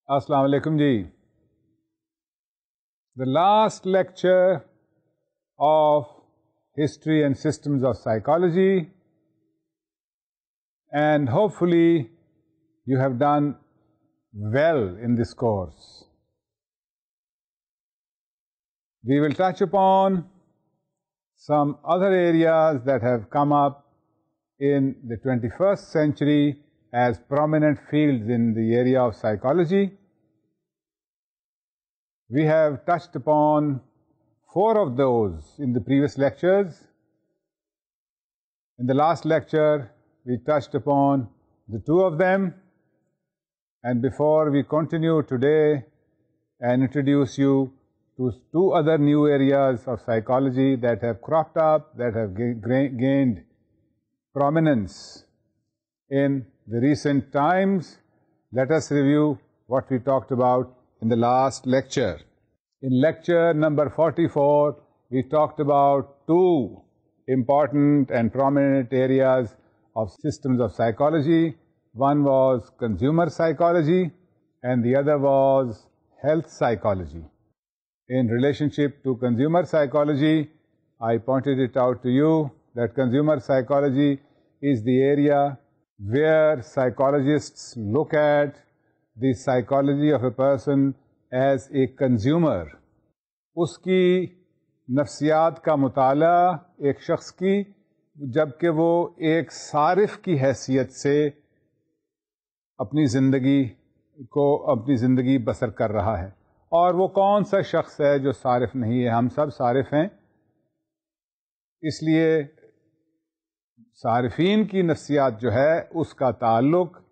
Assalamu alaikum ji. The last lecture of History and Systems of Psychology, and hopefully you have done well in this course. We will touch upon some other areas that have come up in the 21st century as prominent fields in the area of psychology. We have touched upon 4 of those in the previous lectures. In the last lecture, we touched upon the 2 of them. And before we continue today and introduce you to 2 other new areas of psychology that have cropped up, that have gained prominence in the recent times, let us review what we talked about in the last lecture. In lecture number 44, we talked about 2 important and prominent areas of systems of psychology. One was consumer psychology and the other was health psychology. In relationship to consumer psychology, I pointed it out to you that consumer psychology is the area where psychologists look at the psychology of a person as a consumer. उसकी नफ्सियात का मुताला एक शख्स की, जबकि वो एक सारिफ की हैसियत से अपनी ज़िंदगी बसर कर रहा है. और वो कौन सा शख्स है जो सारिफ नहीं है? हम सब सारिफ हैं. इसलिए सारिफीन की नफ्सियात जो है उसका ताल्लुक,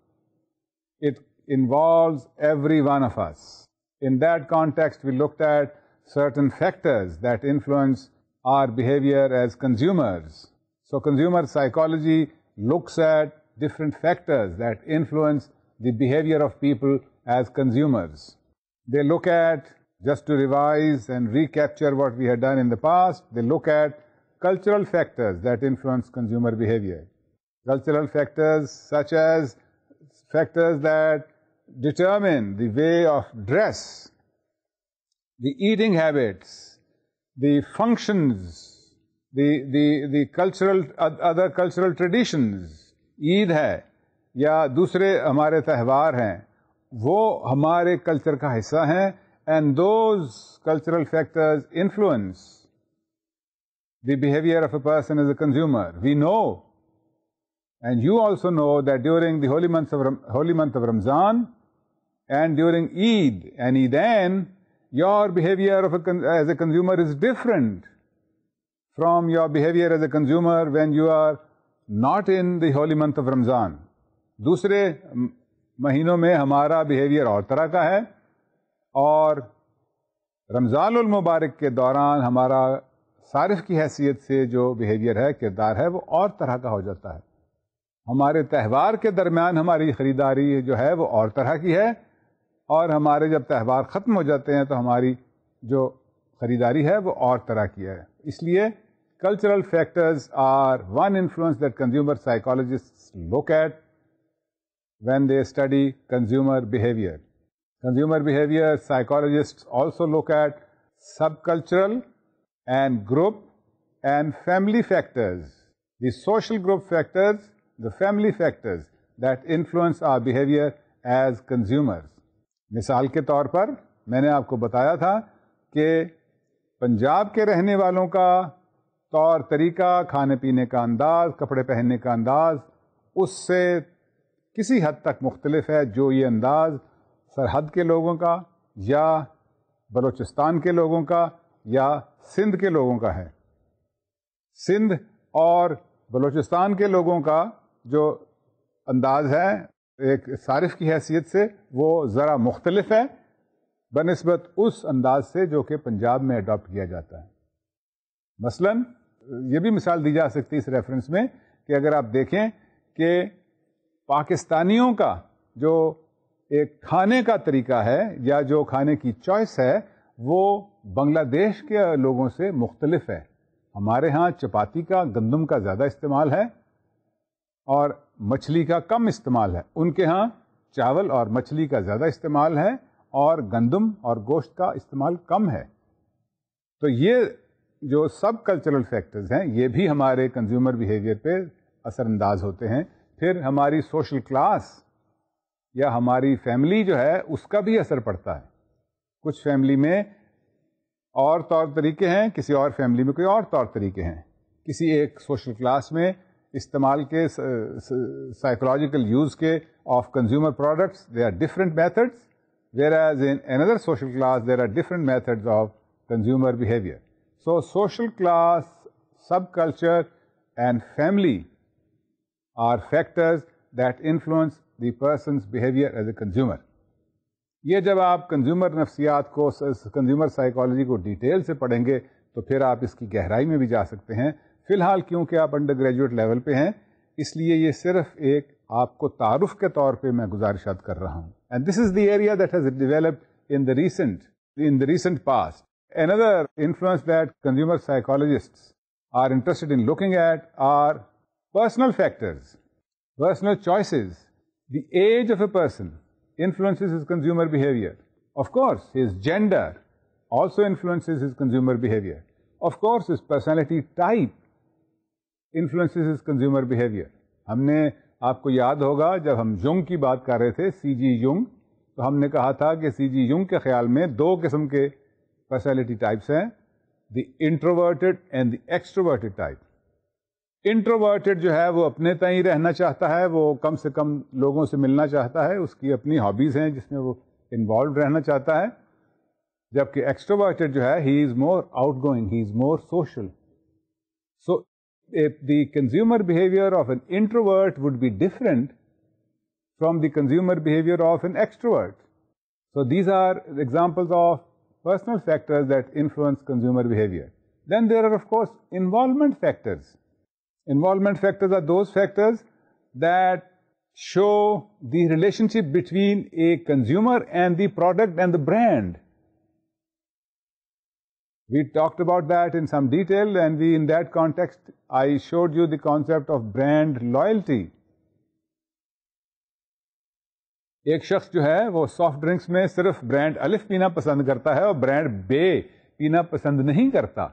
it involves every one of us. In that context, we looked at certain factors that influence our behavior as consumers. So consumer psychology looks at different factors that influence the behavior of people as consumers. They look at, just to revise and recapture what we had done in the past, they look at cultural factors that influence consumer behavior. Cultural factors such as factors that determine the way of dress, the eating habits, the functions, the cultural, other cultural traditions. Eid है या दूसरे हमारे त्यौहार हैं, वो हमारे culture का हिस्सा हैं, and those cultural factors influence the behavior of a person as a consumer. We know, and you also know, that during the holy month of Ramzan and during Eid and Eidain, your behavior as a consumer is different from your behavior as a consumer when you are not in the holy month of Ramzan. दूसरे महीनों में हमारा behavior और तरह का है, और रमज़ानुल मुबारक के दौरान हमारा सारिफ की हैसियत से जो बिहेवियर है, किरदार है, वो और तरह का हो जाता है. हमारे त्यौहार के दरमियान हमारी ख़रीदारी जो है वो और तरह की है, और हमारे जब त्यौहार ख़त्म हो जाते हैं तो हमारी जो ख़रीदारी है वो और तरह की है. इसलिए cultural factors are one influence that consumer psychologists look at when they study consumer behavior. Consumer behavior psychologists also look at subcultural and group and family factors, the social group factors, the family factors that influence our behavior as consumers. मिसाल के तौर पर मैंने आपको बताया था कि पंजाब के रहने वालों का तौर तरीका, खाने पीने का अंदाज, कपड़े पहनने का अंदाज उससे किसी हद तक मुख्तलिफ है जो ये अंदाज सरहद के लोगों का या बलूचिस्तान के लोगों का या सिंध के लोगों का है. सिंध और बलूचिस्तान के लोगों का जो अंदाज है, एक सारिफ की हैसियत से वो ज़रा मुख्तलिफ है बनिस्बत उस अंदाज से जो कि पंजाब में अडॉप्ट किया जाता है। मसलन ये भी मिसाल दी जा सकती है इस रेफरेंस में कि अगर आप देखें कि पाकिस्तानियों का जो एक खाने का तरीका है या जो खाने की चॉइस है वो बांग्लादेश के लोगों से मुख्तलिफ है। हमारे यहाँ चपाती का, गंदम का ज़्यादा इस्तेमाल है और मछली का कम इस्तेमाल है। उनके यहाँ चावल और मछली का ज़्यादा इस्तेमाल है और गंदम और गोश्त का इस्तेमाल कम है। तो ये जो सब कल्चरल फैक्टर्स हैं ये भी हमारे कंज्यूमर बिहेवियर पे असरअंदाज होते हैं। फिर हमारी सोशल क्लास या हमारी फैमिली जो है उसका भी असर पड़ता है। कुछ फैमिली में और तौर तरीके हैं, किसी और फैमिली में कोई और तौर तरीके हैं। किसी एक सोशल क्लास में इस्तेमाल के साइकोलॉजिकल यूज़ के of consumer products they are different methods, whereas in another social class there are different methods of consumer behavior. So social class, subculture and family are factors that influence the person's behavior as a consumer. ये जब आप consumer नफ्सियात को, consumer psychology को detail से पढ़ेंगे तो फिर आप इसकी गहराई में भी जा सकते हैं। फिलहाल क्योंकि आप अंडर ग्रेजुएट लेवल पे हैं इसलिए ये सिर्फ एक आपको तारुफ के तौर पे मैं गुजारिशात कर रहा हूँ। And this is the area that has developed in the recent past. Another influence that consumer psychologists are interested in looking at are personal factors, personal choices. The age of a person influences his consumer behavior. Of course, his gender also influences his consumer behavior. Of course, his personality type influences his consumer behavior. हमने आपको याद होगा जब हम Jung की बात कर रहे थे, सीजी युंग, तो हमने कहा था कि सीजी युंग के ख्याल में दो किस्म के पर्सनैलिटी टाइप्स हैं, the introverted and the extroverted type. Introverted जो है वो अपने तय ही रहना चाहता है, वो कम से कम लोगों से मिलना चाहता है, उसकी अपनी हॉबीज़ हैं जिसमें वो इन्वॉल्व रहना चाहता है। जबकि एक्सट्रोवर्टेड जो है he is more outgoing, he is more social. So if the consumer behavior of an introvert would be different from the consumer behavior of an extrovert. So these are examples of personal factors that influence consumer behavior. Then there are of course involvement factors. Involvement factors are those factors that show the relationship between a consumer and the product and the brand. We talked about that in some detail, and in that context, I showed you the concept of brand loyalty. एक शख्स जो है वो soft drinks में सिर्फ brand अलिफ पीना पसंद करता है और ब्रांड बे पीना पसंद नहीं करता।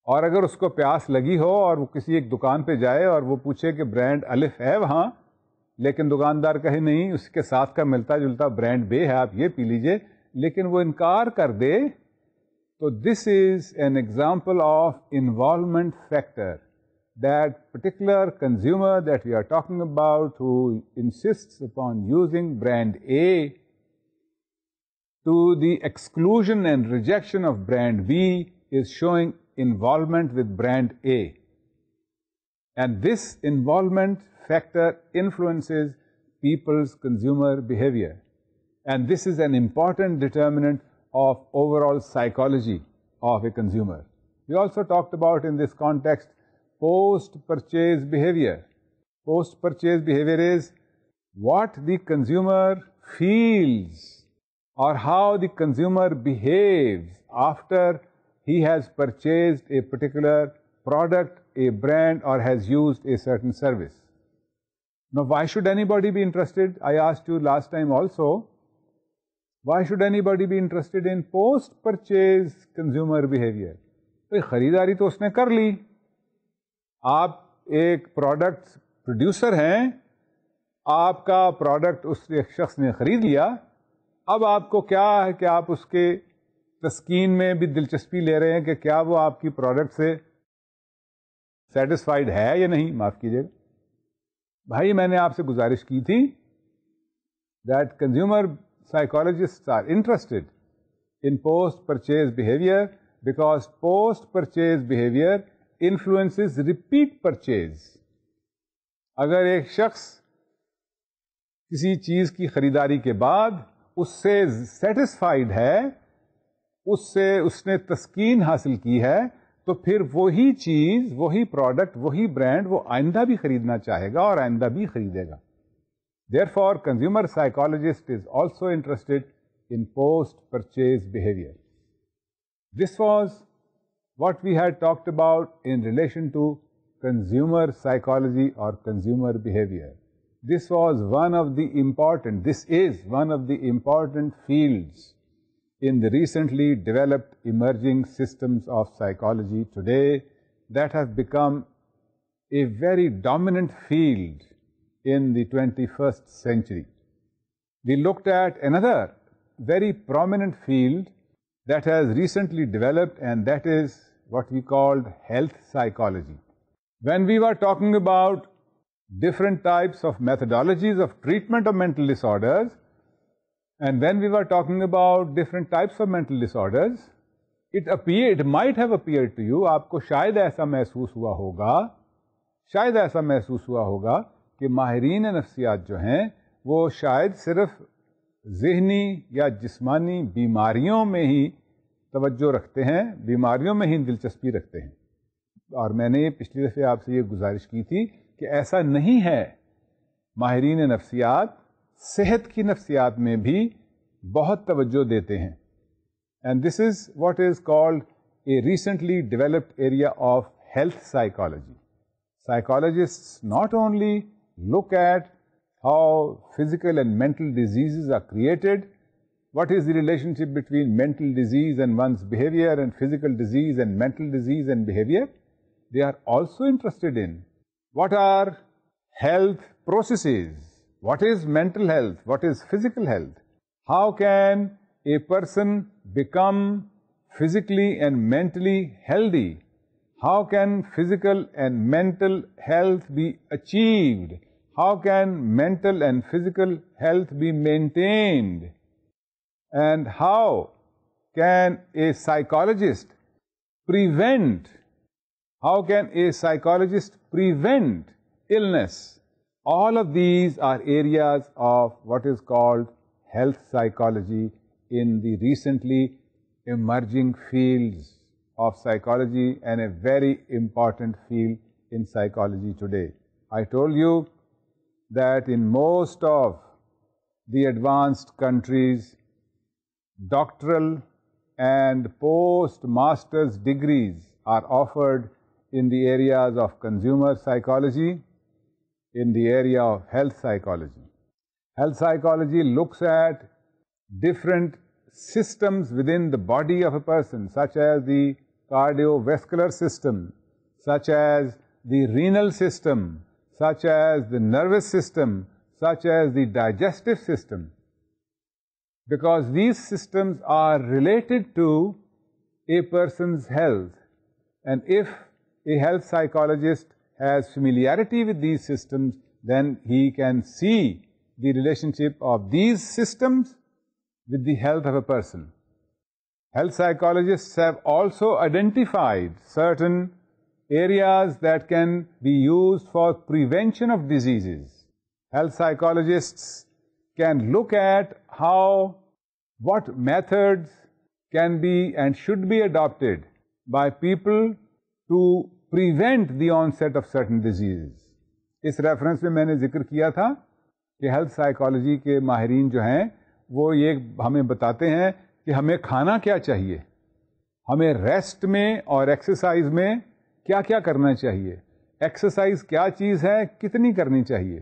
और अगर उसको प्यास लगी हो और वो किसी एक दुकान पे जाए और वो पूछे कि ब्रांड अलिफ है वहाँ, लेकिन दुकानदार कहे नहीं, उसके साथ का मिलता जुलता ब्रांड बे है, आप ये पी लीजिए, लेकिन वो इनकार कर दे, so this is an example of involvement factor, that particular consumer that we are talking about who insists upon using brand A to the exclusion and rejection of brand B is showing involvement with brand A. And this involvement factor influences people's consumer behavior. And this is an important determinant of overall psychology of a consumer. We also talked about in this context post-purchase behavior. Post-purchase behavior is what the consumer feels or how the consumer behaves after he has purchased a particular product, a brand, or has used a certain service. Now, why should anybody be interested? I asked you last time also, why should anybody be interested in post-purchase consumer behavior? तो खरीदारी तो उसने कर ली, आप एक product producer हैं, आपका product उस शख्स ने खरीद लिया, अब आपको क्या है कि आप उसके तस्कीन में भी दिलचस्पी ले रहे हैं कि क्या वो आपकी प्रोडक्ट से सेटिस्फाइड है या नहीं। माफ़ कीजिएगा भाई, मैंने आपसे गुजारिश की थी that consumer psychologists are interested in post-purchase behavior because post-purchase behavior influences repeat purchase. अगर एक शख्स किसी चीज़ की ख़रीदारी के बाद उससे सेटिस्फाइड है, उससे उसने तस्कीन हासिल की है, तो फिर वही चीज़, वही प्रोडक्ट, वही ब्रांड वो आइंदा भी खरीदना चाहेगा और आइंदा भी खरीदेगा. Therefore, consumer psychologist is also interested in post-purchase behavior. This was what we had talked about in relation to consumer psychology or consumer behavior. This is one of the important fields in the recently developed emerging systems of psychology today that have become a very dominant field in the 21st century. We looked at another very prominent field that has recently developed, and that is what we called health psychology. When we were talking about different types of methodologies of treatment of mental disorders, and when we were talking about different types of mental disorders, it might have appeared to you, आपको शायद ऐसा महसूस हुआ होगा कि माहिरीन नफ्सियात जो हैं वो शायद सिर्फ ज़हनी या जिस्मानी बीमारियों में ही तवज्जो रखते हैं, बीमारियों में ही दिलचस्पी रखते हैं. और मैंने पिछली दफ़े आपसे ये गुजारिश की थी कि ऐसा नहीं है. माहिरीन नफ्सियात सेहत की नफ्सियात में भी बहुत तवज्जो देते हैं. And this is what is called a recently developed area of health psychology. Psychologists not only look at how physical and mental diseases are created, what is the relationship between mental disease and one's behavior, and physical disease and mental disease and behavior. They are also interested in what are health processes, what is mental health, what is physical health, how can a person become physically and mentally healthy, how can physical and mental health be achieved, how can mental and physical health be maintained, and how can a psychologist prevent illness. All of these are areas of what is called health psychology in the recently emerging fields of psychology, and a very important field in psychology today. I told you that in most of the advanced countries, doctoral and post-master's degrees are offered in the areas of consumer psychology, in the area of health psychology. Health psychology looks at different systems within the body of a person, such as the cardiovascular system, such as the renal system, such as the nervous system, such as the digestive system, because these systems are related to a person's health. And if a health psychologist has familiarity with these systems, then he can see the relationship of these systems with the health of a person. Health psychologists have also identified certain areas that can be used for prevention of diseases. Health psychologists can look at what methods can be and should be adopted by people to prevent the onset of certain diseases. इस reference में मैंने जिक्र किया था कि health psychology के माहिरीन जो हैं वो ये हमें बताते हैं कि हमें खाना क्या चाहिए, हमें रेस्ट में और एक्सरसाइज में क्या क्या करना चाहिए, एक्सरसाइज क्या चीज़ है, कितनी करनी चाहिए,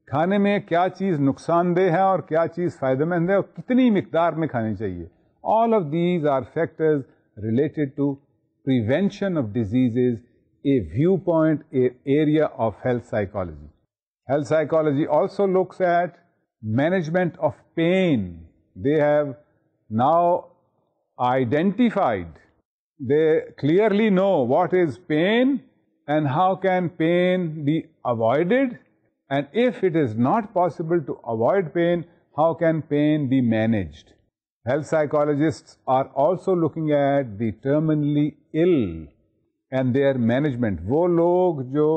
खाने में क्या चीज़ नुकसानदेह है और क्या चीज़ फ़ायदेमंद है और कितनी मिकदार में खानी चाहिए. All of these are factors related to prevention of diseases, a viewpoint, an area of health psychology. Health psychology also looks at management of pain. They have now identified, they clearly know what is pain and how can pain be avoided, and if it is not possible to avoid pain, how can pain be managed. Health psychologists are also looking at the terminally ill and their management. वो लोग जो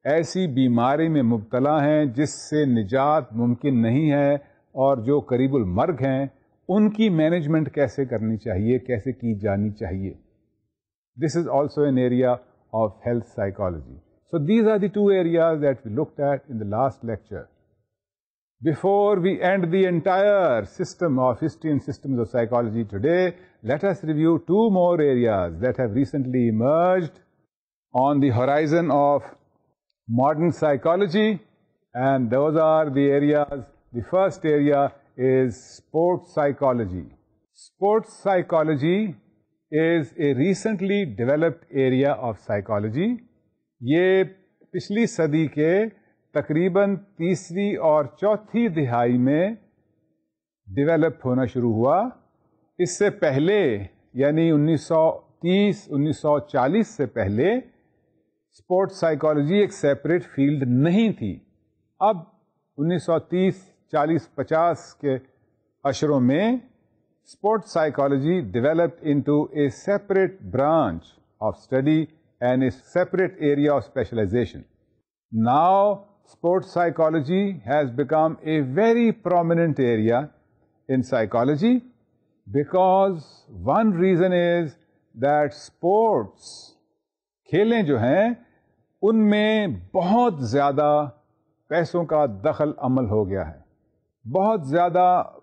ऐसी बीमारी में मुब्तला हैं जिससे निजात मुमकिन नहीं है और जो करीबुल मर्ग हैं उनकी मैनेजमेंट कैसे करनी चाहिए, कैसे की जानी चाहिए. This is also an area of health psychology. So these are the two areas that we looked at in the last lecture. Before we end the entire system of history and systems of psychology today, let us review two more areas that have recently emerged on the horizon of modern psychology, and those are the areas. The first area is sports psychology. Sports psychology is a recently developed area of psychology. ये पिछली सदी के तकरीबन तीसरी और चौथी दिहाई में develop होना शुरू हुआ. इससे पहले यानी 1930-1940 से पहले स्पोर्ट्स साइकोलॉजी एक सेपरेट फील्ड नहीं थी. अब 1930, 40, 50 के अशरों में sports psychology developed into a separate branch of study and a separate area of specialization. Now, sports psychology has become a very prominent area in psychology because one reason is that sports, खेलें जो हैं, उनमें बहुत ज़्यादा पैसों का दखल अमल हो गया है. बहुत ज़्यादा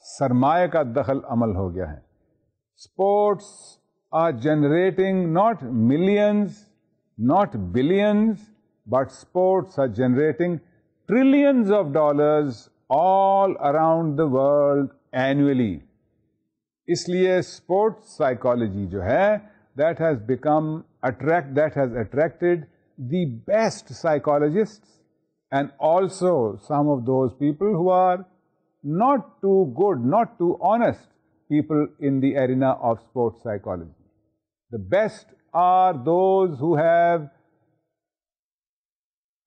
सरमाए का दखल अमल हो गया है. Sports are generating not millions, not billions, but sports are generating trillions of dollars all around the world annually. इसलिए स्पोर्ट्स साइकोलॉजी जो है that has attracted the best psychologists and also some of those people who are not too good, not too honest people in the arena of sports psychology. The best are those who have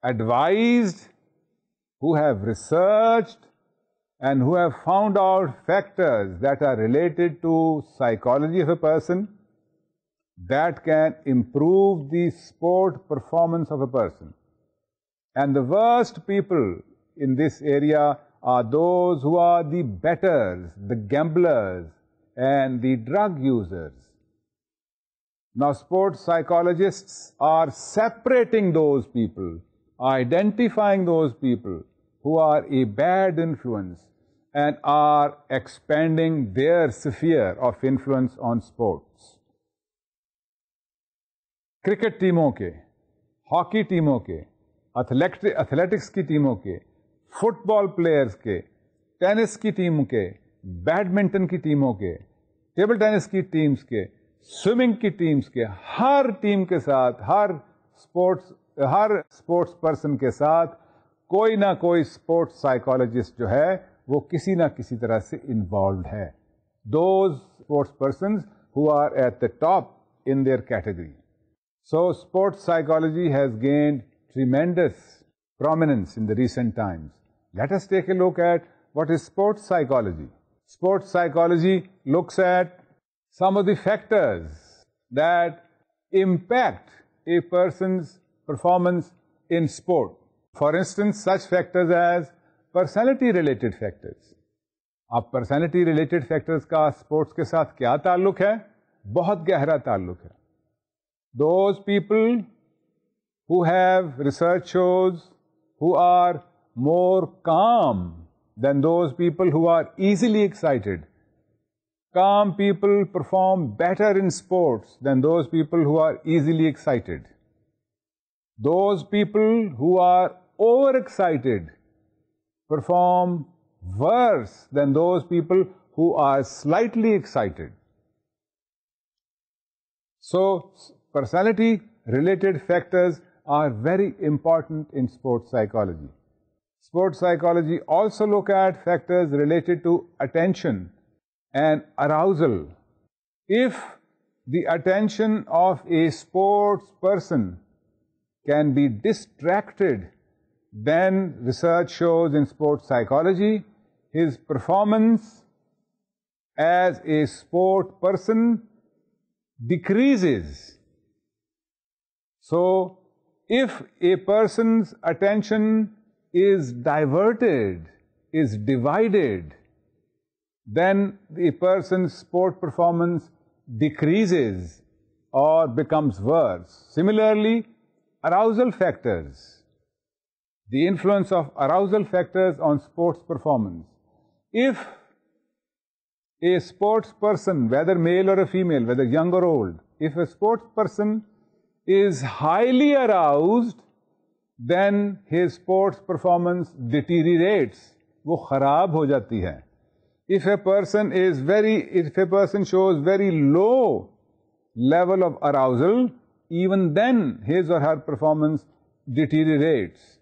advised, who have researched, and who have found out factors that are related to psychology of a person that can improve the sport performance of a person. And the worst people in this area are those who are the betters, the gamblers, and the drug users. Now, sports psychologists are separating those people, identifying those people who are a bad influence and are expanding their sphere of influence on sports. Cricket टीमों के, hockey टीमों के, athletics की टीमों के, football players के, tennis की team के, बैडमिंटन की टीमों के, टेबल टेनिस की टीम्स के, स्विमिंग की टीम्स के, हर टीम के साथ, हर स्पोर्ट्स पर्सन के साथ कोई ना कोई स्पोर्ट्स साइकोलॉजिस्ट जो है वो किसी ना किसी तरह से इन्वॉल्व है. Those sports persons who are at the top in their category. So, sports psychology has gained tremendous prominence in the recent times. Let us take a look at what is sports psychology. Sports psychology looks at some of the factors that impact a person's performance in sport. For instance, such factors as personality-related factors. अब personality-related factors का sports के साथ क्या ताल्लुक है? बहुत गहरा ताल्लुक है. Those people who have research shows who are more calm than those people who are easily excited. Calm people perform better in sports than those people who are easily excited. Those people who are overexcited perform worse than those people who are slightly excited. So, personality-related factors are very important in sports psychology. Sports psychology also look at factors related to attention and arousal. If the attention of a sports person can be distracted, then research shows in sports psychology his performance as a sport person decreases. So, If a person's attention is diverted, is divided, then the person's sport performance decreases or becomes worse. Similarly, arousal factors, the influence of arousal factors on sports performance. If a sports person, whether male or a female, whether young or old, if a sports person is highly aroused, then his sports performance deteriorates. वो खराब हो जाती है. If a person shows very low level of arousal, even then his or her performance deteriorates.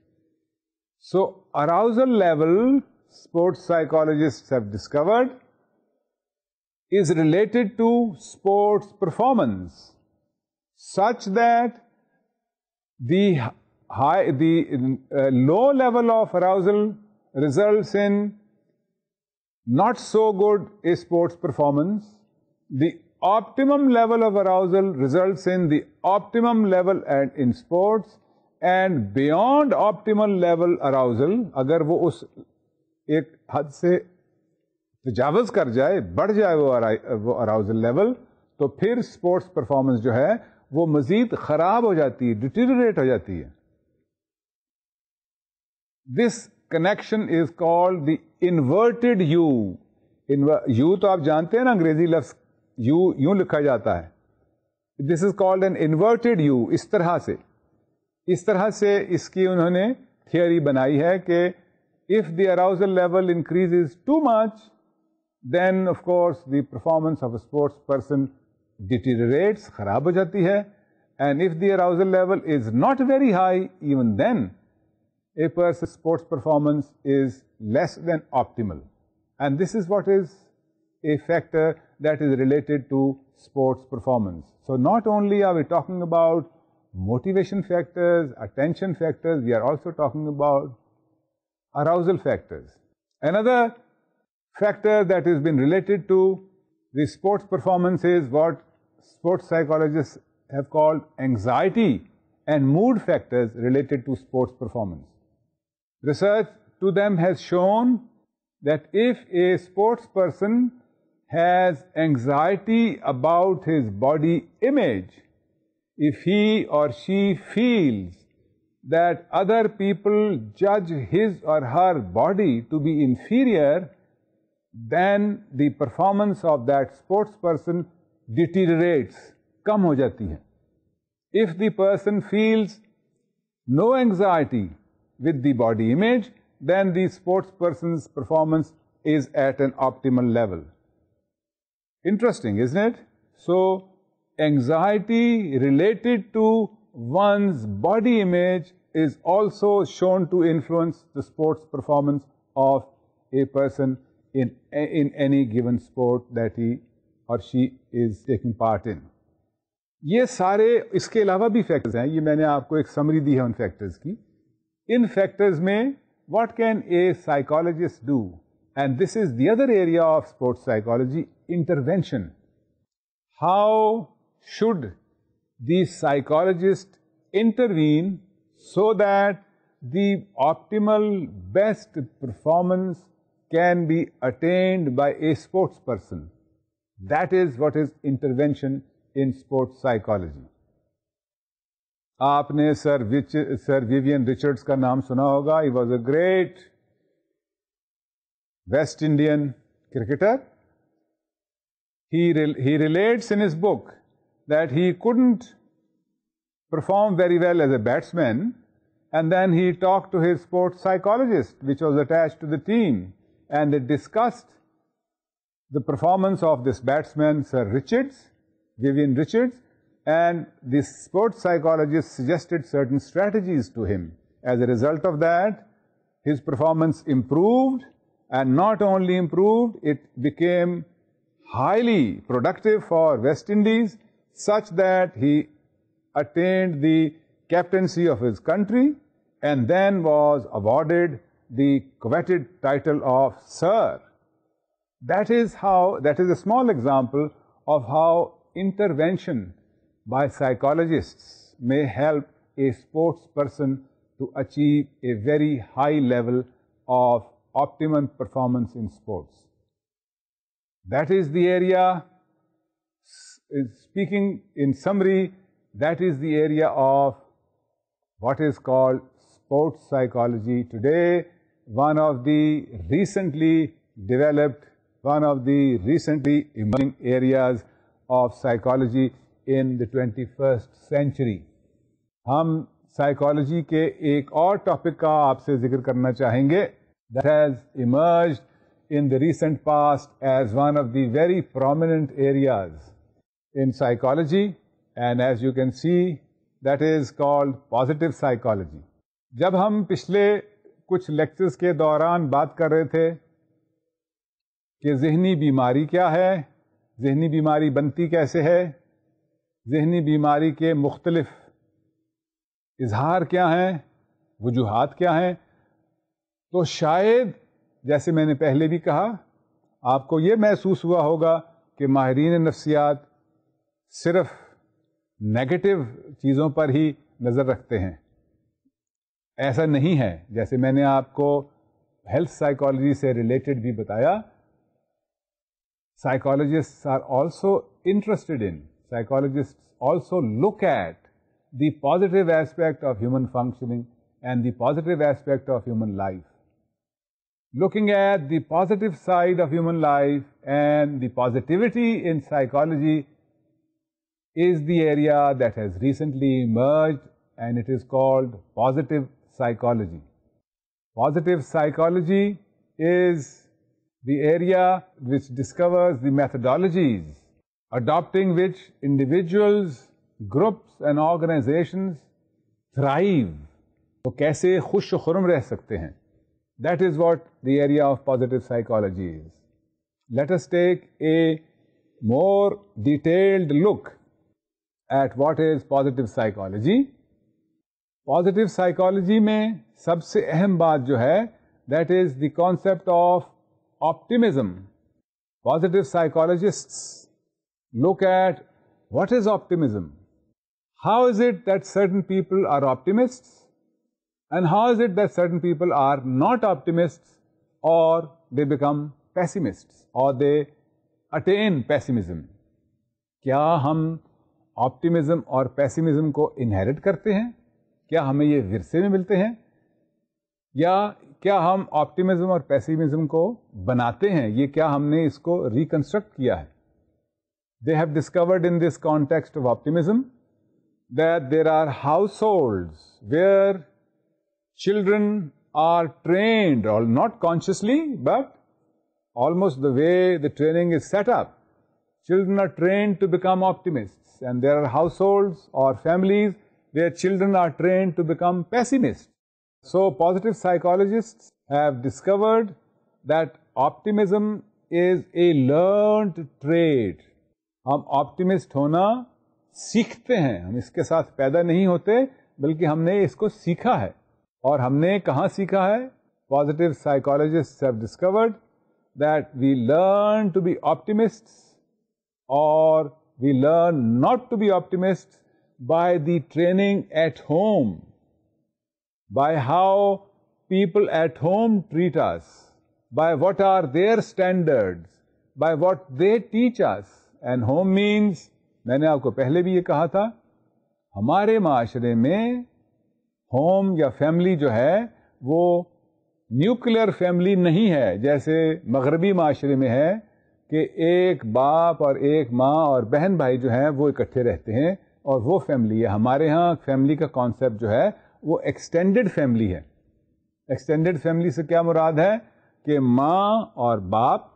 So arousal level, sports psychologists have discovered, is related to sports performance, such that the low level of arousal results in not so good a sports performance. The optimum level of arousal results in the optimum level in sports, and beyond optimal level arousal, अगर वो उस एक हद से तजावज़ कर जाए, बढ़ जाए वो arousal level, तो फिर sports performance जो है वो मज़ीद ख़राब हो जाती है, deteriorate हो जाती है. This connection is called the inverted U. U तो आप जानते हैं ना, अंग्रेजी लफ्ज़ U यूं लिखा जाता है. This is called an inverted U. इस तरह से इसकी उन्होंने थियोरी बनाई है कि if the arousal level increases too much, then of course the performance of a sports person deteriorates, खराब हो जाती है. And if the arousal level is not very high, even then a person's sports performance is less than optimal. And this is what is a factor that is related to sports performance. So not only are we talking about motivation factors, attention factors, we are also talking about arousal factors. Another factor that has been related to the sports performance is what sports psychologists have called anxiety and mood factors related to sports performance. Research to them has shown that if a sports person has anxiety about his body image, if he or she feels that other people judge his or her body to be inferior, then the performance of that sports person deteriorates, कम हो जाती है. If the person feels no anxiety with the body image, then the sports person's performance is at an optimal level. Interesting, isn't it? So, anxiety related to one's body image is also shown to influence the sports performance of a person in any given sport that he or she is taking part in. ये सारे इसके अलावा भी factors हैं, ये मैंने आपको एक समरी दी है उन फैक्टर्स की. इन फैक्टर्स में what can a psychologist do? And this is the other area of sports psychology, intervention. How should the psychologist intervene so that the optimal best performance can be attained by a sports person? That is what is intervention in sports psychology. आपने sir Vivian Richards का नाम सुना होगा. He was a great West Indian cricketer. He relates in his book that he couldn't perform very well as a batsman, and then he talked to his sports psychologist, which was attached to the team, and they discussed the performance of this batsman, Sir Vivian Richards, and the sports psychologist suggested certain strategies to him. As a result of that, his performance improved, and not only improved, it became highly productive for West Indies, such that he attained the captaincy of his country and then was awarded the coveted title of Sir. That is a small example of how intervention by psychologists may help a sports person to achieve a very high level of optimum performance in sports. That is the area, speaking in summary, that is the area of what is called sports psychology today, one of the recently developed, one of the recently emerging areas of psychology in the 21st century. हम psychology के एक और topic का आपसे जिक्र करना चाहेंगे that has emerged in the recent past as one of the very prominent areas in psychology, and as you can see, that is called positive psychology. जब हम पिछले कुछ लेक्चर्स के दौरान बात कर रहे थे कि ज़हनी बीमारी क्या है, ज़हनी बीमारी बनती कैसे है, ज़हनी बीमारी के मुख्तलिफ इजहार क्या हैं, वजूहात क्या हैं, तो शायद जैसे मैंने पहले भी कहा, आपको ये महसूस हुआ होगा कि माहिरीन नफ्सियात सिर्फ नेगेटिव चीज़ों पर ही नज़र रखते हैं. ऐसा नहीं है. जैसे मैंने आपको हेल्थ साइकोलॉजी से रिलेटेड भी बताया, psychologists are also interested in, psychologists also look at the positive aspect of human functioning and the positive aspect of human life. Looking at the positive side of human life and the positivity in psychology is the area that has recently emerged, and it is called positive psychology. Positive psychology is the area which discovers the methodologies adopting which individuals, groups and organisations thrive, तो कैसे खुश खुरम रह सकते हैं. That is what the area of positive psychology is. Let us take a more detailed look at what is positive psychology. Positive psychology में सबसे अहम बात जो है, that is the concept of optimism. Positive psychologists look at what is optimism. How is it that certain people are optimists, and how is it that certain people are not optimists, or they become pessimists, or they attain pessimism? क्या हम optimism और pessimism को inherit करते हैं? क्या हमें ये विरसे में मिलते हैं? या क्या हम optimism और pessimism को बनाते हैं? ये क्या हमने इसको reconstruct किया है? They have discovered in this context of optimism that there are households where children are trained, or not consciously, but almost the way the training is set up. Children are trained to become optimists, and there are households or families where children are trained to become pessimists. So positive psychologists have discovered that optimism is a learned trait. हम optimist होना सीखते हैं, हम इसके साथ पैदा नहीं होते, बल्कि हमने इसको सीखा है. और हमने कहाँ सीखा है? Positive psychologists have discovered that we learn to be optimists, और we learn not to be optimists by the training at home, by how people at home treat us, by what are their standards, by what they teach us. And home means, मैंने आपको पहले भी ये कहा था, हमारे माशरे में होम या फैमिली जो है वो न्यूक्लियर फैमिली नहीं है, जैसे मगरबी माशरे में है कि एक बाप और एक माँ और बहन भाई जो हैं वो इकट्ठे रहते हैं और वो फैमिली है. हमारे यहाँ फैमिली का कॉन्सेप्ट जो है वो एक्सटेंडेड फैमिली है. एक्सटेंडेड फैमिली से क्या मुराद है कि माँ और बाप,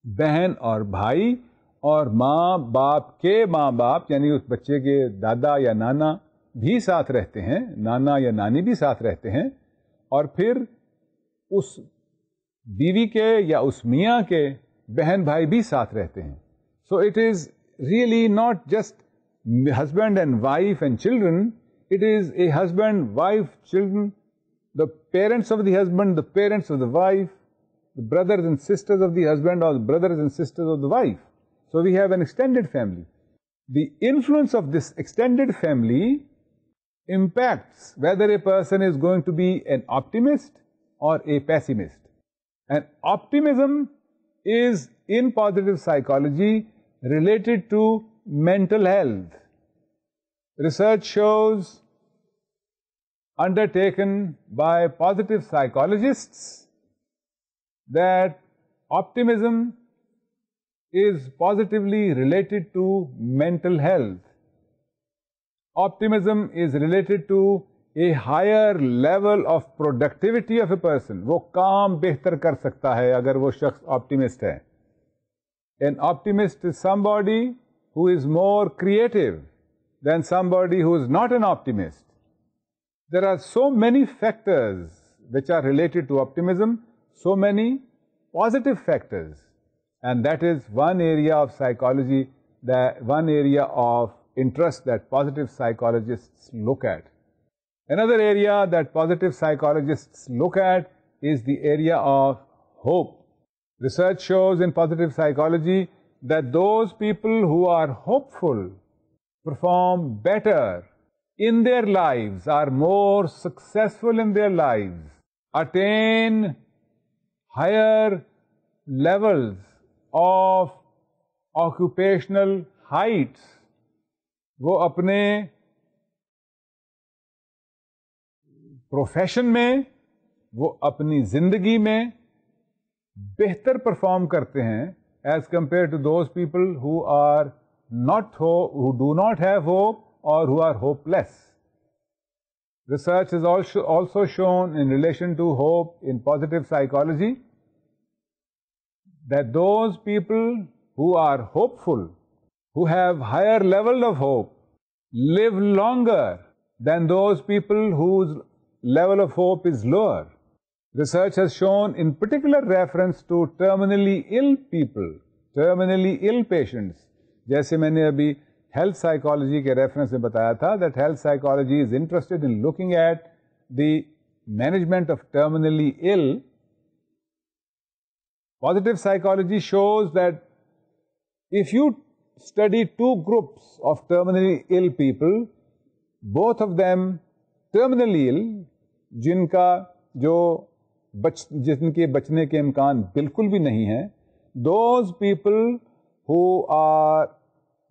बहन और भाई, और माँ बाप के माँ बाप यानी उस बच्चे के दादा या नाना भी साथ रहते हैं, नाना या नानी भी साथ रहते हैं, और फिर उस बीवी के या उस मियाँ के बहन भाई भी साथ रहते हैं. So it is really not just husband and wife and children, it is a husband, wife, children, the parents of the husband, the parents of the wife, the brothers and sisters of the husband, or the brothers and sisters of the wife. So we have an extended family. The influence of this extended family impacts whether a person is going to be an optimist or a pessimist. And optimism is, in positive psychology, related to mental health. Research shows, undertaken by positive psychologists, that optimism is positively related to mental health. Optimism is related to a higher level of productivity of a person. वो काम बेहतर कर सकता है अगर वो शख्स optimist है. An optimist is somebody who is more creative than somebody who is not an optimist. There are so many factors which are related to optimism, so many positive factors, and that is one area of psychology, one area of interest that positive psychologists look at. Another area that positive psychologists look at is the area of hope. Research shows in positive psychology that those people who are hopeful perform better in their lives, are more successful in their lives, attain higher levels of occupational heights. वो अपने profession में, वो अपनी जिंदगी में बेहतर perform करते हैं as compare to those people who are not who do not have hope or who are hopeless. Research has also shown in relation to hope in positive psychology that those people who are hopeful, who have higher level of hope, live longer than those people whose level of hope is lower. Research has shown in particular reference to terminally ill people, terminally ill patients. जैसे मैंने अभी health psychology के reference में बताया था that health psychology is interested in looking at the management of terminally ill. Positive psychology shows that if you study two groups of terminally ill people, both of them terminally ill, जिनके बचने के इम्कान बिल्कुल भी नहीं है, those people who are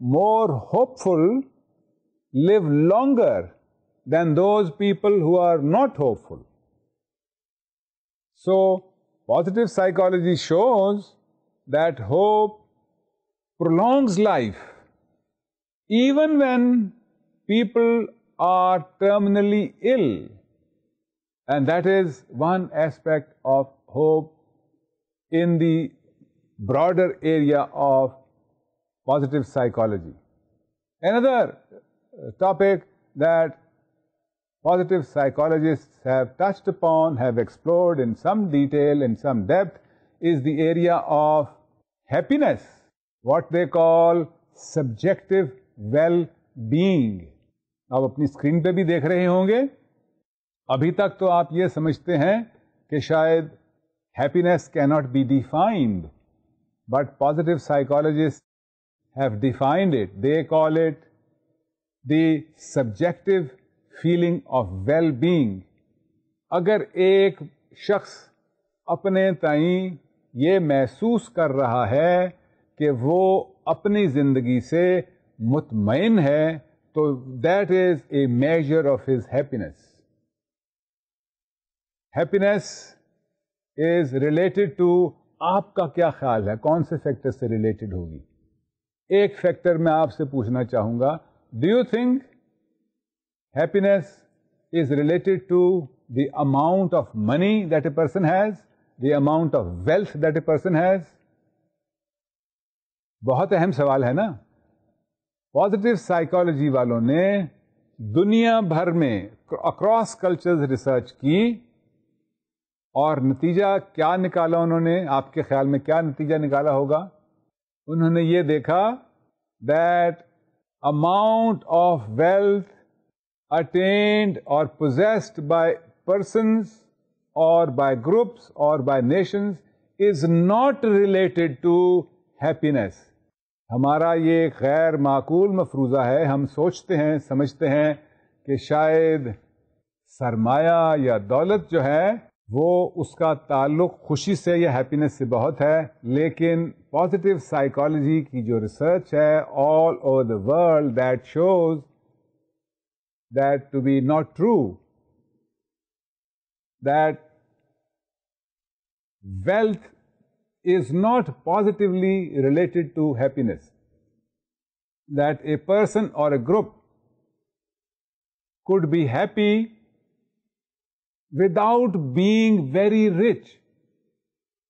more hopeful live longer than those people who are not hopeful. So, positive psychology shows that hope prolongs life even when people are terminally ill. And that is one aspect of hope in the broader area of positive psychology. Another topic that positive psychologists have touched upon, have explored in some detail, in some depth, is the area of happiness, what they call subjective well-being. आप अपनी screen पे भी देख रहे होंगे. अभी तक तो आप ये समझते हैं कि शायद happiness cannot be defined, but positive psychologists have defined it. They call it the subjective feeling of well-being. अगर एक शख्स अपने ताईं ये महसूस कर रहा है कि वो अपनी जिंदगी से मुतमईन है, तो that is a measure of his happiness. Happiness is related to आपका क्या ख्याल है, कौन से फैक्टर से रिलेटेड होगी. एक फैक्टर मैं आपसे पूछना चाहूंगा, do you think happiness is related to the amount of money that a person has, the amount of wealth that a person has? बहुत अहम सवाल है ना. पॉजिटिव साइकोलॉजी वालों ने दुनिया भर में अक्रॉस कल्चर्स रिसर्च की और नतीजा क्या निकाला उन्होंने? आपके ख्याल में क्या नतीजा निकाला होगा? उन्होंने ये देखा that amount of wealth attained or possessed by persons or by groups or by nations is not related to happiness. हमारा ये गैर माकूल मफरूज़ा है. हम सोचते हैं, समझते हैं कि शायद सरमाया या दौलत जो है वो उसका ताल्लुक खुशी से या हैप्पीनेस से बहुत है, लेकिन पॉजिटिव साइकोलॉजी की जो रिसर्च है all over the world that shows that to be not true, that wealth is not positively related to happiness, that a person or a group could be happy without being very rich,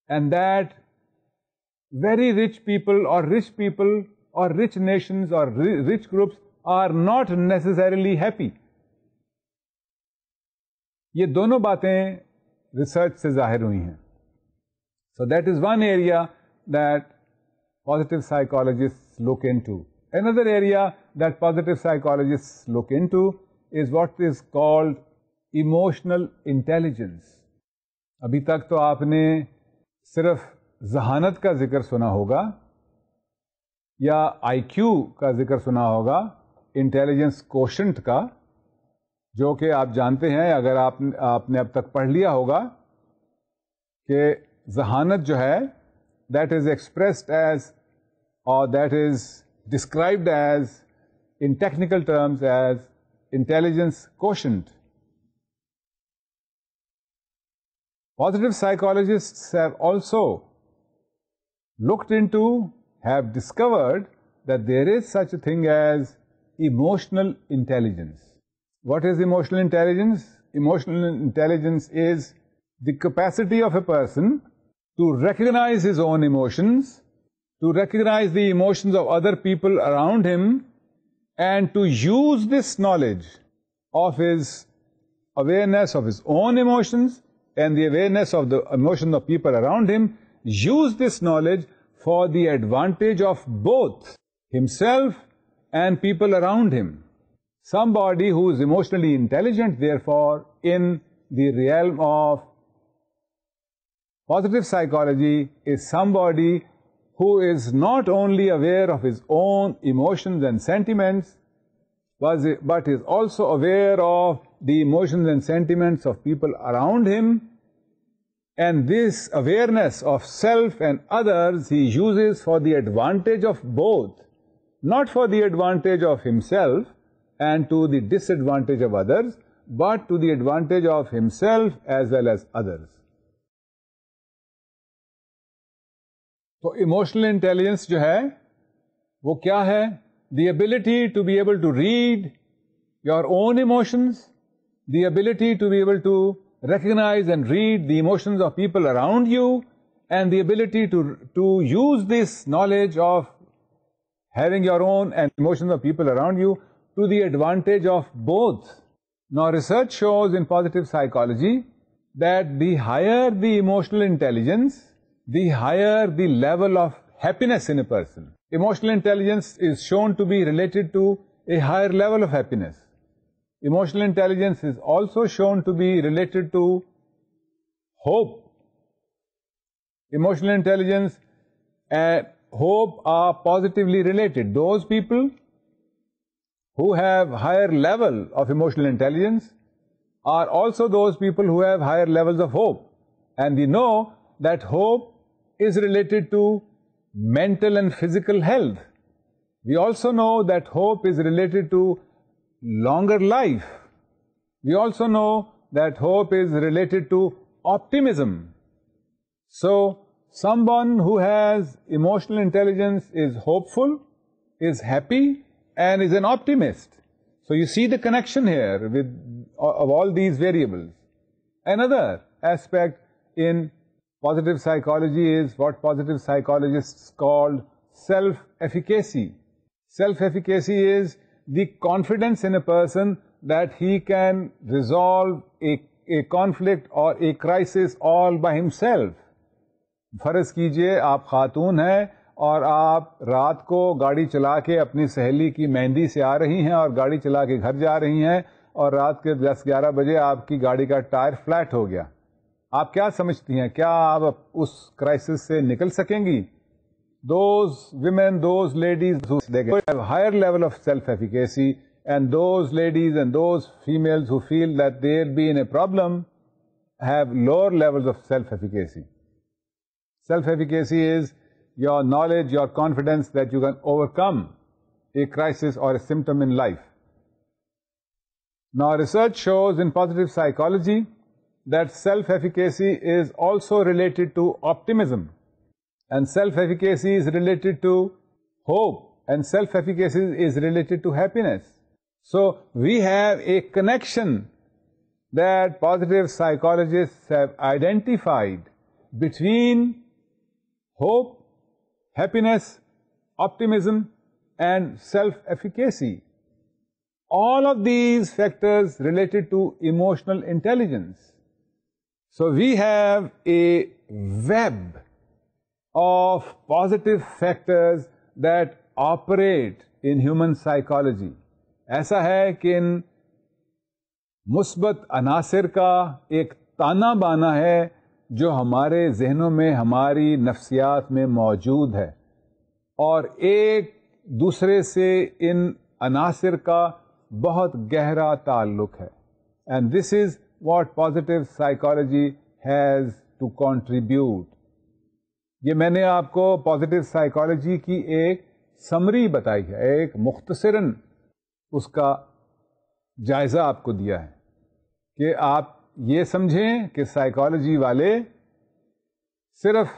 and that very rich people or rich nations or rich groups are not necessarily happy. ये दोनों बातें research से जाहिर हुई हैं. So that is one area that positive psychologists look into. Another area that positive psychologists look into is what is called emotional intelligence. अभी तक तो आपने सिर्फ ज़हानत का जिक्र सुना होगा या IQ का जिक्र सुना होगा, इंटेलिजेंस कोशेंट का, जो कि आप जानते हैं, अगर आपने अब तक पढ़ लिया होगा कि ज़हानत जो है that is expressed as or that is described as in technical terms as intelligence quotient. Positive psychologists have also looked into, have discovered that there is such a thing as emotional intelligence. What is emotional intelligence? Emotional intelligence is the capacity of a person to recognize his own emotions, to recognize the emotions of other people around him, and to use this knowledge of his awareness of his own emotions and the awareness of the emotions of people around him, use this knowledge for the advantage of both himself and people around him. Somebody who is emotionally intelligent, therefore, in the realm of positive psychology is somebody who is not only aware of his own emotions and sentiments, but is also aware of the emotions and sentiments of people around him, and this awareness of self and others he uses for the advantage of both, not for the advantage of himself and to the disadvantage of others, but to the advantage of himself as well as others. तो emotional intelligence जो है वो क्या है? The ability to be able to read your own emotions, the ability to be able to recognize and read the emotions of people around you, and the ability to use this knowledge of having your own and emotions of people around you to the advantage of both. Now, research shows in positive psychology that the higher the emotional intelligence, the higher the level of happiness in a person. Emotional intelligence is shown to be related to a higher level of happiness. Emotional intelligence is also shown to be related to hope. Emotional intelligence and hope are positively related. Those people who have higher level of emotional intelligence are also those people who have higher levels of hope. And we know that hope is related to mental and physical health. We also know that hope is related to longer life. We also know that hope is related to optimism. So, someone who has emotional intelligence is hopeful, is happy, and is an optimist. So, you see the connection here of all these variables. Another aspect in positive psychology is what positive psychologists call self-efficacy. Self-efficacy is the confidence in a person that he can resolve a conflict or a crisis all by himself. फर्ज कीजिए आप खातून हैं और आप रात को गाड़ी चला के अपनी सहेली की मेहंदी से आ रही हैं और गाड़ी चला के घर जा रही हैं और रात के 10-11 बजे आपकी गाड़ी का टायर फ्लैट हो गया. आप क्या समझती हैं, क्या आप उस क्राइसिस से निकल सकेंगी? Those women, those ladies who have a higher level of self-efficacy And those ladies and those females who feel that they'll be in a problem have lower levels of self-efficacy. Self-efficacy is your knowledge, your confidence that you can overcome a crisis or a symptom in life. Now, research shows in positive psychology that self-efficacy is also related to optimism, and self-efficacy is related to hope, and self-efficacy is related to happiness. So, we have a connection that positive psychologists have identified between hope, happiness, optimism, and self-efficacy. All of these factors related to emotional intelligence. So we have a web of positive factors that operate in human psychology. ऐसा है कि इन मुस्बत अनासिर का एक ताना बाना है जो हमारे जहनों में, हमारी नफ्सियात में मौजूद है, और एक दूसरे से इन अनासिर का बहुत गहरा ताल्लुक है. And this is what positive psychology has to contribute. ये मैंने आपको पॉजिटिव साइकोलॉजी की एक समरी बताई है, एक मुख्तसरन उसका जायजा आपको दिया है कि आप ये समझें कि साइकोलॉजी वाले सिर्फ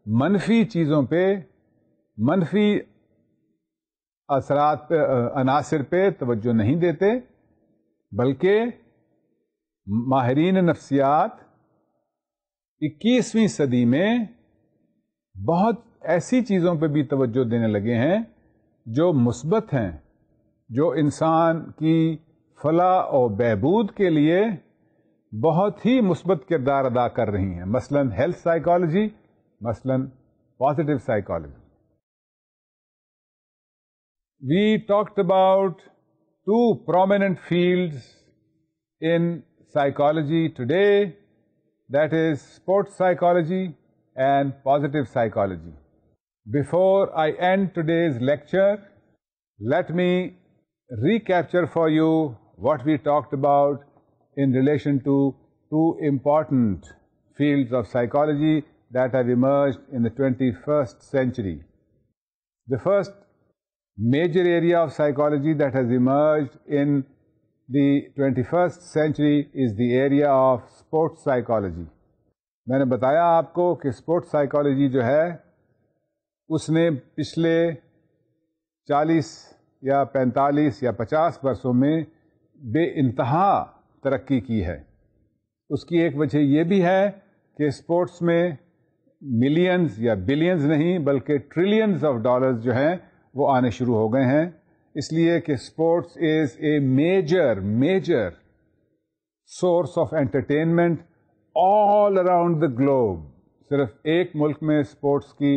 मनफी चीज़ों पे, मनफी असरात पे, अनासिर पे तवज्जो नहीं देते, बल्कि माहिरीन नफ्सियात 21वीं सदी में बहुत ऐसी चीज़ों पे भी तवज्जो देने लगे हैं जो मुस्बत हैं, जो इंसान की फलाह और बहबूद के लिए बहुत ही मुस्बत किरदार अदा कर रही हैं. मसलन हेल्थ साइकोलॉजी, मसलन positive psychology. We talked about two prominent fields in psychology today, that is sports psychology and positive psychology. Before I end today's lecture, let me recapture for you what we talked about in relation to two important fields of psychology that have emerged in the 21st century. The first major area of psychology that has emerged in the 21st century is the area of sports psychology. मैंने बताया आपको कि sports psychology जो है उसने पिछले 40 या 45 या 50 वर्षों में बेइंतहा तरक्की की है. उसकी एक वजह यह भी है कि स्पोर्ट्स में मिलियंस या बिलियंस नहीं बल्कि ट्रिलियंस ऑफ डॉलर्स जो हैं वो आने शुरू हो गए हैं, इसलिए कि sports is a major source of entertainment all around the globe. सिर्फ एक मुल्क में स्पोर्ट्स की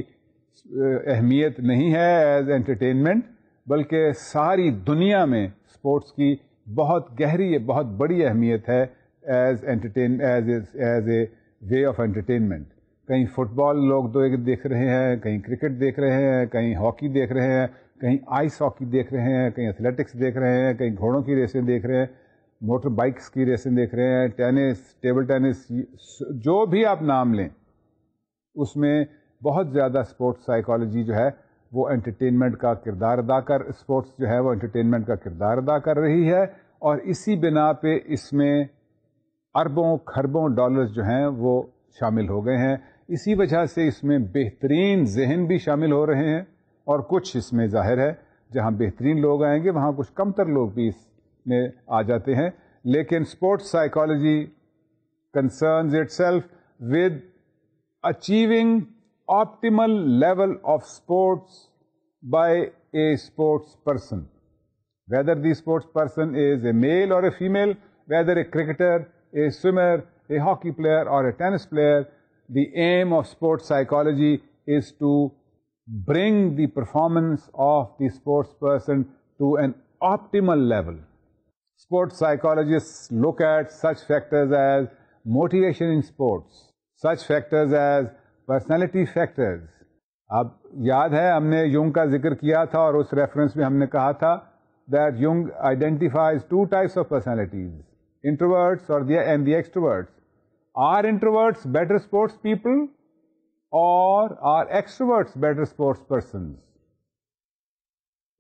अहमियत नहीं है एज एंटरटेनमेंट, बल्कि सारी दुनिया में स्पोर्ट्स की बहुत गहरी, बहुत बड़ी अहमियत है as a way of entertainment. कहीं फुटबॉल लोग देख रहे हैं, कहीं क्रिकेट देख रहे हैं, कहीं हॉकी देख रहे हैं, कहीं आइस हॉकी देख रहे हैं, कहीं एथलेटिक्स देख रहे हैं, कहीं घोड़ों की रेसें देख रहे हैं, मोटर बाइक्स की रेसें देख रहे हैं, टेनिस, टेबल टेनिस, जो भी आप नाम लें उसमें बहुत ज़्यादा स्पोर्ट्स साइकोलॉजी जो है वो एंटरटेनमेंट का किरदार अदा कर, स्पोर्ट्स जो है वो एंटरटेनमेंट का किरदार अदा कर रही है, और इसी बिना पे इसमें अरबों खरबों डॉलर्स जो हैं वो शामिल हो गए हैं. इसी वजह से इसमें बेहतरीन जहन भी शामिल हो रहे हैं, और कुछ इसमें जाहिर है जहां बेहतरीन लोग आएंगे वहां कुछ कमतर लोग भी इसमें आ जाते हैं. लेकिन sports psychology concerns itself with achieving optimal level of sports by a sports person, whether the sports person is a male or a female, whether a cricketer, a swimmer, a hockey player or a tennis player. The aim of sports psychology is to bring the performance of the sports person to an optimal level. Sports psychologists look at such factors as motivation in sports, such factors as personality factors. अब याद है हमने Jung का जिक्र किया था और उस रेफरेंस में हमने कहा था that Jung identifies two types of personalities, introverts and the extroverts. Are introverts better sports people, or are extroverts better sports persons?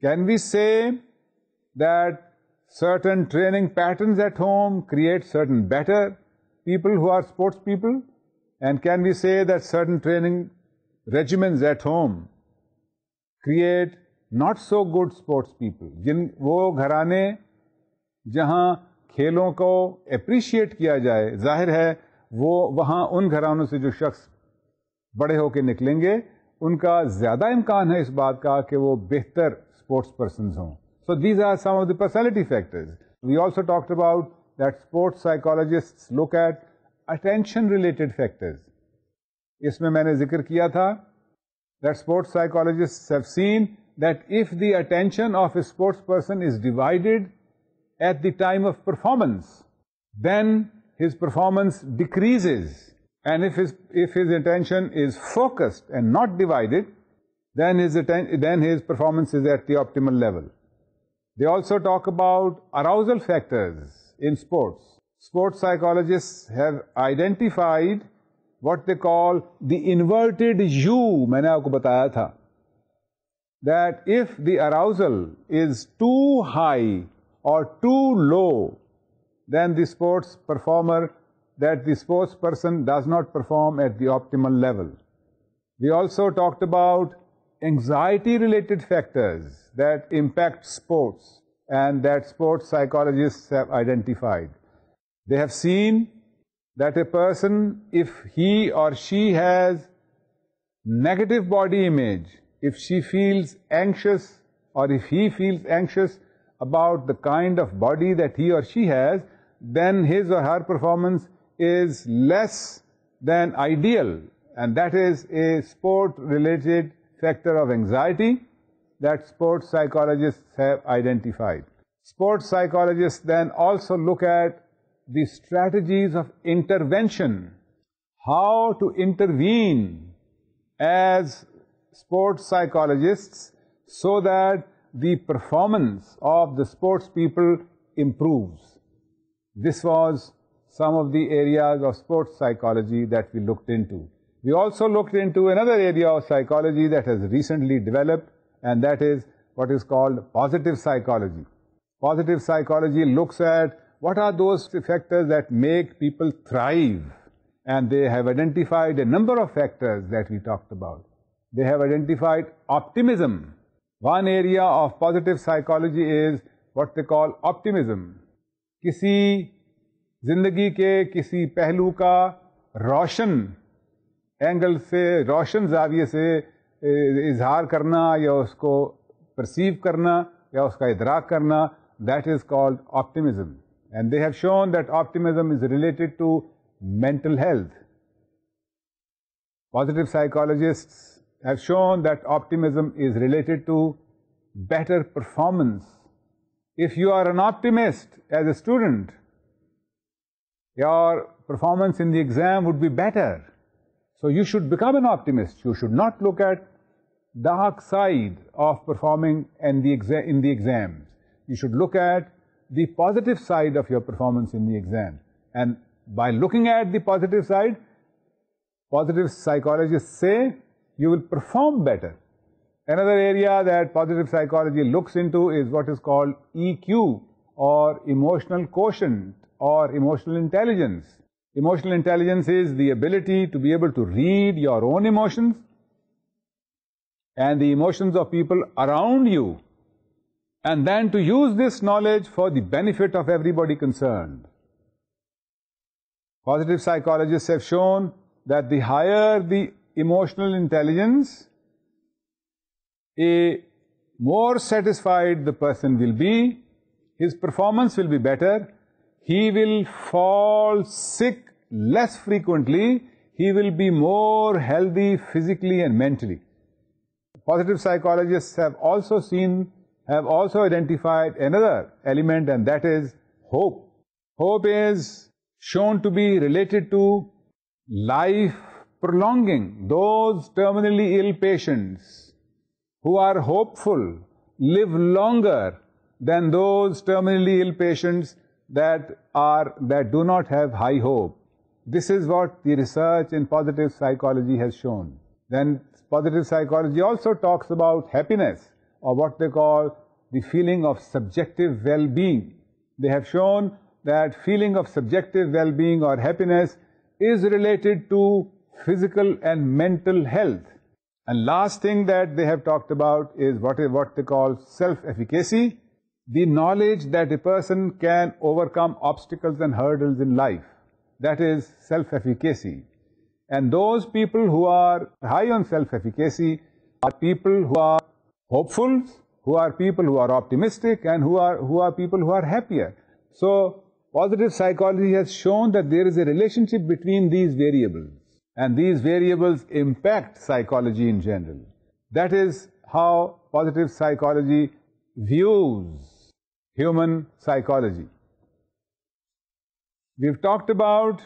Can we say that certain training patterns at home create certain better people who are sports people? And can we say that certain training regimens at home create not so good sports people? वो घराने जहाँ खेलों को appreciate किया जाए, जाहिर है वो वहाँ उन घरानों से जो शख्स बड़े होकर निकलेंगे उनका ज़्यादा इम्कान है इस बात का कि वो बेहतर sports persons हों. So these are some of the personality factors. We also talked about that sports psychologists look at attention related factors. इसमें मैंने जिक्र किया था that sports psychologists have seen that if the attention of a sports person is divided at the time of performance, then his performance decreases. And if his attention is focused and not divided, then his performance is at the optimal level. They also talk about arousal factors in sports. Sports psychologists have identified what they call the inverted U, मैंने आपको बताया था, that if the arousal is too high or too low, then the sports person does not perform at the optimal level. We also talked about anxiety-related factors that impact sports and that sports psychologists have identified. They have seen that a person, if he or she has negative body image, if she feels anxious or if he feels anxious about the kind of body that he or she has, then his or her performance is less than ideal, and that is a sport-related factor of anxiety that sports psychologists have identified. Sports psychologists then also look at the strategies of intervention, how to intervene as sports psychologists so that the performance of the sports people improves. This was some of the areas of sports psychology that we looked into. We also looked into another area of psychology that has recently developed, and that is what is called positive psychology. Positive psychology looks at what are those factors that make people thrive, and they have identified a number of factors that we talked about. They have identified optimism. One area of positive psychology is what they call optimism. किसी जिंदगी के किसी पहलू का रोशन angle से, रोशन जाविये से इजहार करना या उसको परसीव करना या उसका इदराक करना, that is called optimism. And they have shown that optimism is related to mental health. Positive psychologists have shown that optimism is related to better performance. If you are an optimist as a student, your performance in the exam would be better. So you should become an optimist. You should not look at dark side of performing in the exams. You should look at the positive side of your performance in the exam. And by looking at the positive side, positive psychologists say you will perform better. Another area that positive psychology looks into is what is called EQ, or emotional quotient, or emotional intelligence. Emotional intelligence is the ability to be able to read your own emotions and the emotions of people around you, and then to use this knowledge for the benefit of everybody concerned. Positive psychologists have shown that the higher the emotional intelligence, a more satisfied the person will be, his performance will be better, he will fall sick less frequently, he will be more healthy physically and mentally. Positive psychologists have also identified another element, and that is hope. Hope is shown to be related to life prolonging. Those terminally ill patients who are hopeful live longer than those terminally ill patients that do not have high hope. This is what the research in positive psychology has shown. Then positive psychology also talks about happiness, or what they call the feeling of subjective well-being. They have shown that feeling of subjective well-being or happiness is related to physical and mental health. And last thing that they have talked about is what they call self-efficacy, the knowledge that a person can overcome obstacles and hurdles in life. That is self-efficacy. And those people who are high on self-efficacy are people who are hopeful, who are people who are optimistic, and who are people who are happier. So positive psychology has shown that there is a relationship between these variables, and these variables impact psychology in general. That is how positive psychology views human psychology. We've talked about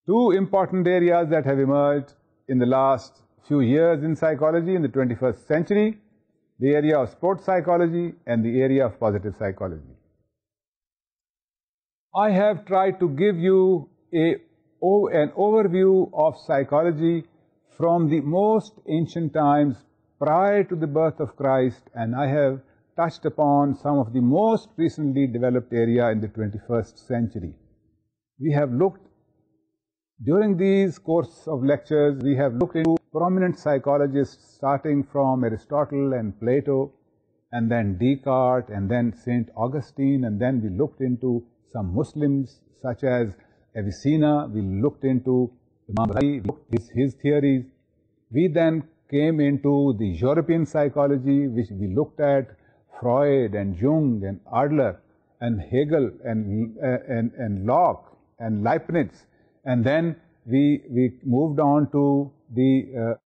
two important areas that have emerged in the last few years in psychology in the 21st century, the area of sports psychology and the area of positive psychology. I have tried to give you an overview of psychology from the most ancient times prior to the birth of Christ, and I have touched upon some of the most recently developed area in the 21st century. We have looked, during these course of lectures, we have looked into prominent psychologists starting from Aristotle and Plato, and then Descartes, and then St. Augustine, and then we looked into some Muslims such as Avicenna, we looked into Imam Ghazali, his theories. We then came into the European psychology, which we looked at Freud and Jung and Adler and Hegel and Locke and Leibniz. And then we moved on to the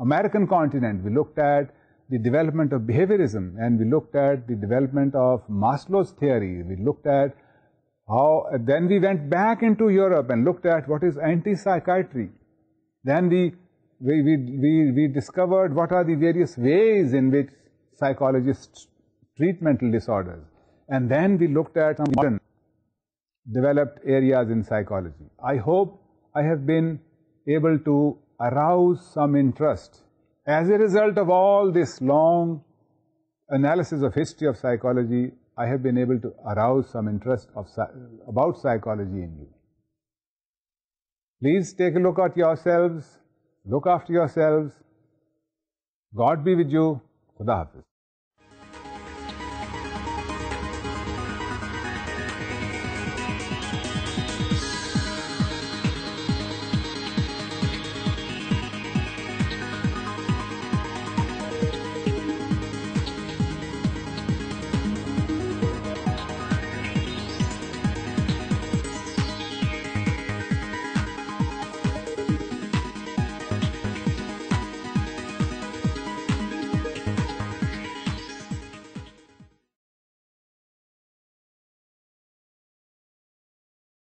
American continent. We looked at the development of behaviorism, and we looked at the development of Maslow's theory. We looked at how, then we went back into Europe and looked at what is anti-psychiatry. Then we discovered what are the various ways in which psychologists treat mental disorders. And then we looked at modern developed areas in psychology. I hope I have been able to arouse some interest. As a result of all this long analysis of history of psychology, I have been able to arouse some interest about psychology in you. Please take a look at yourselves, look after yourselves. God be with you. Khuda Hafiz.